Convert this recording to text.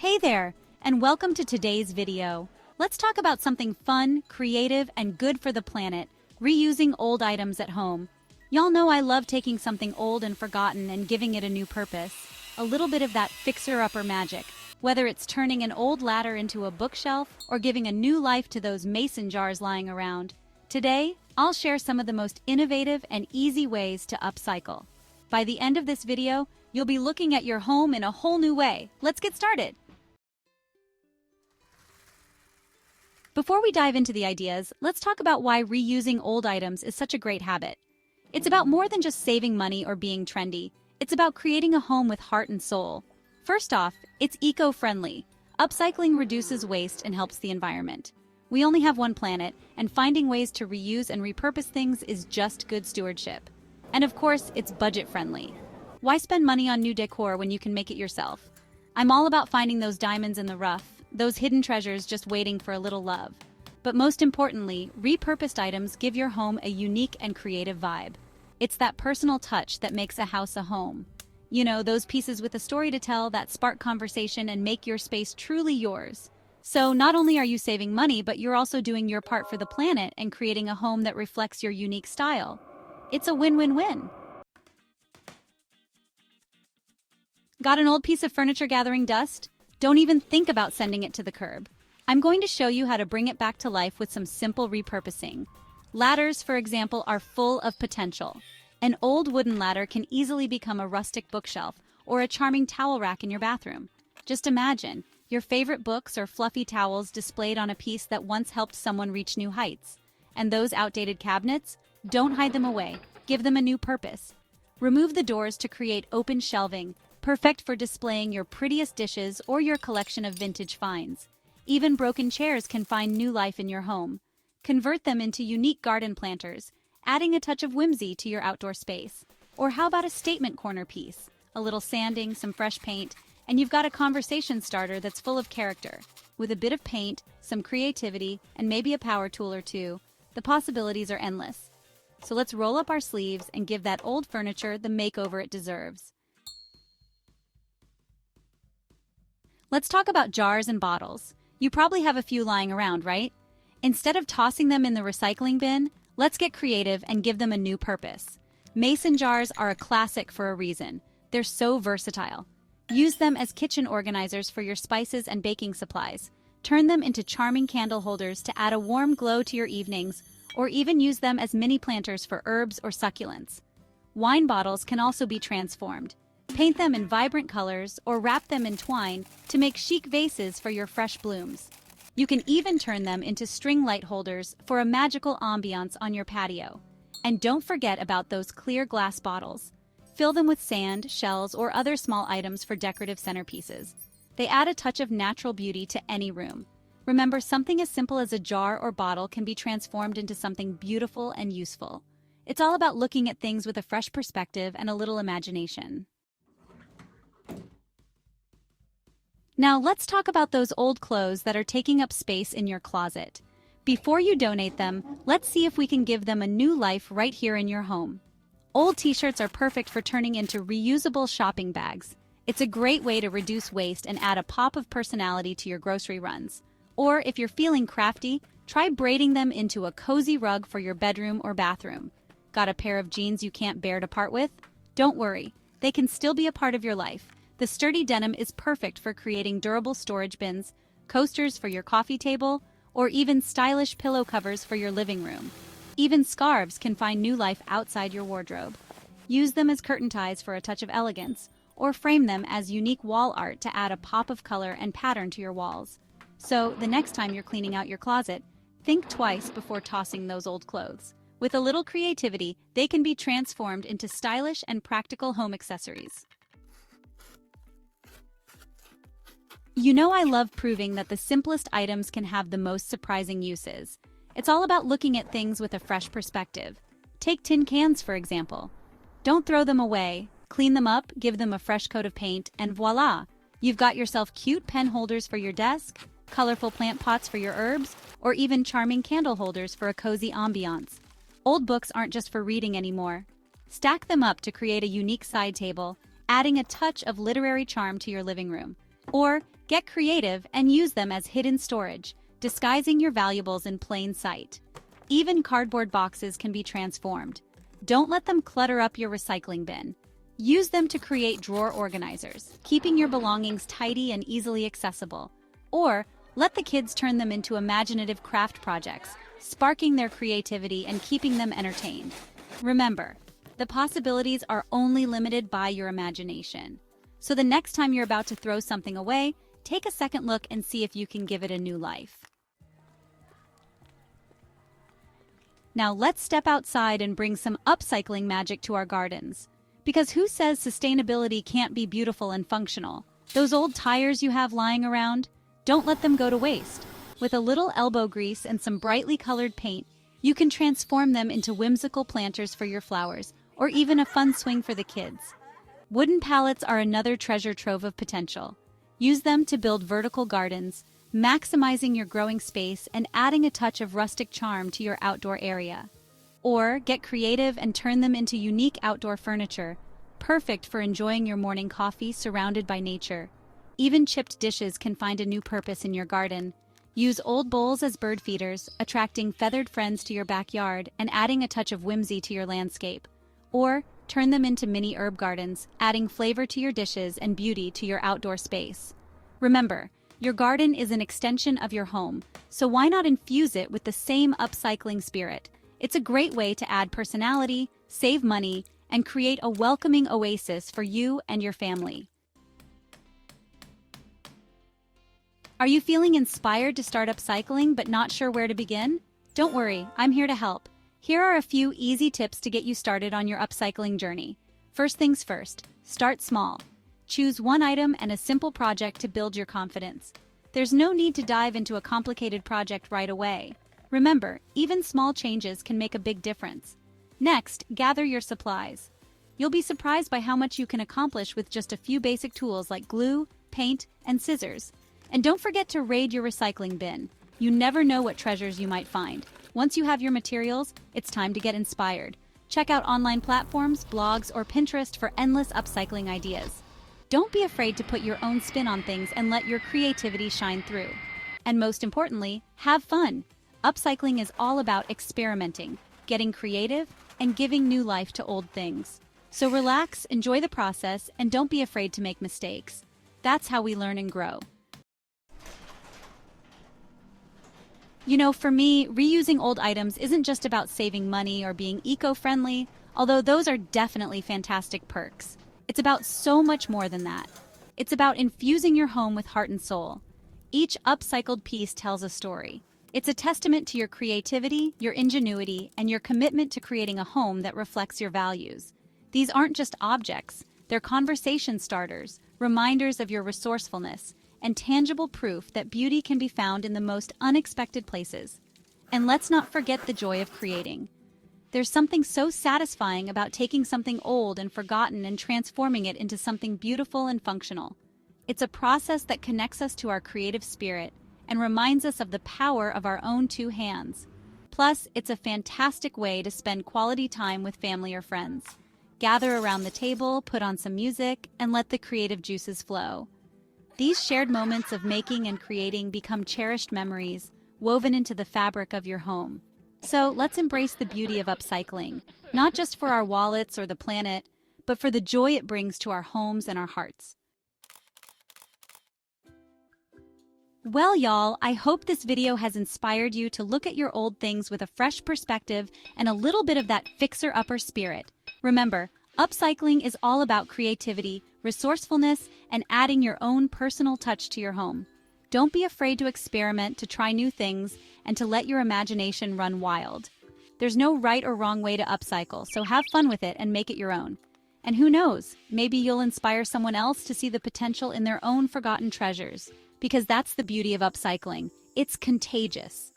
Hey there, and welcome to today's video. Let's talk about something fun, creative, and good for the planet, reusing old items at home. Y'all know I love taking something old and forgotten and giving it a new purpose. A little bit of that fixer-upper magic, whether it's turning an old ladder into a bookshelf or giving a new life to those mason jars lying around. Today, I'll share some of the most innovative and easy ways to upcycle. By the end of this video, you'll be looking at your home in a whole new way. Let's get started. Before we dive into the ideas, let's talk about why reusing old items is such a great habit. It's about more than just saving money or being trendy. It's about creating a home with heart and soul. First off, it's eco-friendly. Upcycling reduces waste and helps the environment. We only have one planet, and finding ways to reuse and repurpose things is just good stewardship. And of course, it's budget-friendly. Why spend money on new decor when you can make it yourself? I'm all about finding those diamonds in the rough, those hidden treasures just waiting for a little love. But most importantly, repurposed items give your home a unique and creative vibe. It's that personal touch that makes a house a home. You know, those pieces with a story to tell that spark conversation and make your space truly yours. So not only are you saving money, but you're also doing your part for the planet and creating a home that reflects your unique style. It's a win-win-win. Got an old piece of furniture gathering dust? Don't even think about sending it to the curb. I'm going to show you how to bring it back to life with some simple repurposing. Ladders, for example, are full of potential. An old wooden ladder can easily become a rustic bookshelf or a charming towel rack in your bathroom. Just imagine your favorite books or fluffy towels displayed on a piece that once helped someone reach new heights. And those outdated cabinets? Don't hide them away. Give them a new purpose. Remove the doors to create open shelving, perfect for displaying your prettiest dishes or your collection of vintage finds. Even broken chairs can find new life in your home. Convert them into unique garden planters, adding a touch of whimsy to your outdoor space. Or how about a statement corner piece? A little sanding, some fresh paint, and you've got a conversation starter that's full of character. With a bit of paint, some creativity, and maybe a power tool or two, the possibilities are endless. So let's roll up our sleeves and give that old furniture the makeover it deserves. Let's talk about jars and bottles. You probably have a few lying around, right? Instead of tossing them in the recycling bin, let's get creative and give them a new purpose. Mason jars are a classic for a reason. They're so versatile. Use them as kitchen organizers for your spices and baking supplies. Turn them into charming candle holders to add a warm glow to your evenings, or even use them as mini planters for herbs or succulents. Wine bottles can also be transformed. Paint them in vibrant colors or wrap them in twine to make chic vases for your fresh blooms. You can even turn them into string light holders for a magical ambiance on your patio. And don't forget about those clear glass bottles. Fill them with sand, shells, or other small items for decorative centerpieces. They add a touch of natural beauty to any room. Remember, something as simple as a jar or bottle can be transformed into something beautiful and useful. It's all about looking at things with a fresh perspective and a little imagination. Now let's talk about those old clothes that are taking up space in your closet. Before you donate them, let's see if we can give them a new life right here in your home. Old t-shirts are perfect for turning into reusable shopping bags. It's a great way to reduce waste and add a pop of personality to your grocery runs. Or if you're feeling crafty, try braiding them into a cozy rug for your bedroom or bathroom. Got a pair of jeans you can't bear to part with? Don't worry, they can still be a part of your life. The sturdy denim is perfect for creating durable storage bins, coasters for your coffee table, or even stylish pillow covers for your living room. Even scarves can find new life outside your wardrobe. Use them as curtain ties for a touch of elegance, or frame them as unique wall art to add a pop of color and pattern to your walls. So, the next time you're cleaning out your closet, think twice before tossing those old clothes. With a little creativity, they can be transformed into stylish and practical home accessories. You know I love proving that the simplest items can have the most surprising uses. It's all about looking at things with a fresh perspective. Take tin cans, for example. Don't throw them away. Clean them up, give them a fresh coat of paint, and voila! You've got yourself cute pen holders for your desk, colorful plant pots for your herbs, or even charming candle holders for a cozy ambiance. Old books aren't just for reading anymore. Stack them up to create a unique side table, adding a touch of literary charm to your living room. Or get creative and use them as hidden storage, disguising your valuables in plain sight. Even cardboard boxes can be transformed. Don't let them clutter up your recycling bin. Use them to create drawer organizers, keeping your belongings tidy and easily accessible. Or let the kids turn them into imaginative craft projects, sparking their creativity and keeping them entertained. Remember, the possibilities are only limited by your imagination. So the next time you're about to throw something away, take a second look and see if you can give it a new life. Now let's step outside and bring some upcycling magic to our gardens. Because who says sustainability can't be beautiful and functional? Those old tires you have lying around, don't let them go to waste. With a little elbow grease and some brightly colored paint, you can transform them into whimsical planters for your flowers, or even a fun swing for the kids. Wooden pallets are another treasure trove of potential. Use them to build vertical gardens, maximizing your growing space and adding a touch of rustic charm to your outdoor area. Or get creative and turn them into unique outdoor furniture, perfect for enjoying your morning coffee surrounded by nature. Even chipped dishes can find a new purpose in your garden. Use old bowls as bird feeders, attracting feathered friends to your backyard and adding a touch of whimsy to your landscape. Or turn them into mini herb gardens, adding flavor to your dishes and beauty to your outdoor space. Remember, your garden is an extension of your home, so why not infuse it with the same upcycling spirit? It's a great way to add personality, save money, and create a welcoming oasis for you and your family. Are you feeling inspired to start upcycling but not sure where to begin? Don't worry, I'm here to help. Here are a few easy tips to get you started on your upcycling journey. First things first, start small. Choose one item and a simple project to build your confidence. There's no need to dive into a complicated project right away. Remember, even small changes can make a big difference. Next, gather your supplies. You'll be surprised by how much you can accomplish with just a few basic tools like glue, paint, and scissors. And don't forget to raid your recycling bin. You never know what treasures you might find. Once you have your materials, it's time to get inspired. Check out online platforms, blogs, or Pinterest for endless upcycling ideas. Don't be afraid to put your own spin on things and let your creativity shine through. And most importantly, have fun. Upcycling is all about experimenting, getting creative, and giving new life to old things. So relax, enjoy the process, and don't be afraid to make mistakes. That's how we learn and grow. You know, for me, reusing old items isn't just about saving money or being eco-friendly, although those are definitely fantastic perks. It's about so much more than that. It's about infusing your home with heart and soul. Each upcycled piece tells a story. It's a testament to your creativity, your ingenuity, and your commitment to creating a home that reflects your values. These aren't just objects, they're conversation starters, reminders of your resourcefulness, and tangible proof that beauty can be found in the most unexpected places. And let's not forget the joy of creating. There's something so satisfying about taking something old and forgotten and transforming it into something beautiful and functional. It's a process that connects us to our creative spirit and reminds us of the power of our own two hands. Plus, it's a fantastic way to spend quality time with family or friends. Gather around the table, put on some music, and let the creative juices flow. These shared moments of making and creating become cherished memories, woven into the fabric of your home. So let's embrace the beauty of upcycling, not just for our wallets or the planet, but for the joy it brings to our homes and our hearts. Well, y'all, I hope this video has inspired you to look at your old things with a fresh perspective and a little bit of that fixer-upper spirit. Remember, upcycling is all about creativity, resourcefulness, and adding your own personal touch to your home. Don't be afraid to experiment, to try new things, and to let your imagination run wild. There's no right or wrong way to upcycle, so have fun with it and make it your own. And who knows, maybe you'll inspire someone else to see the potential in their own forgotten treasures. Because that's the beauty of upcycling. It's contagious.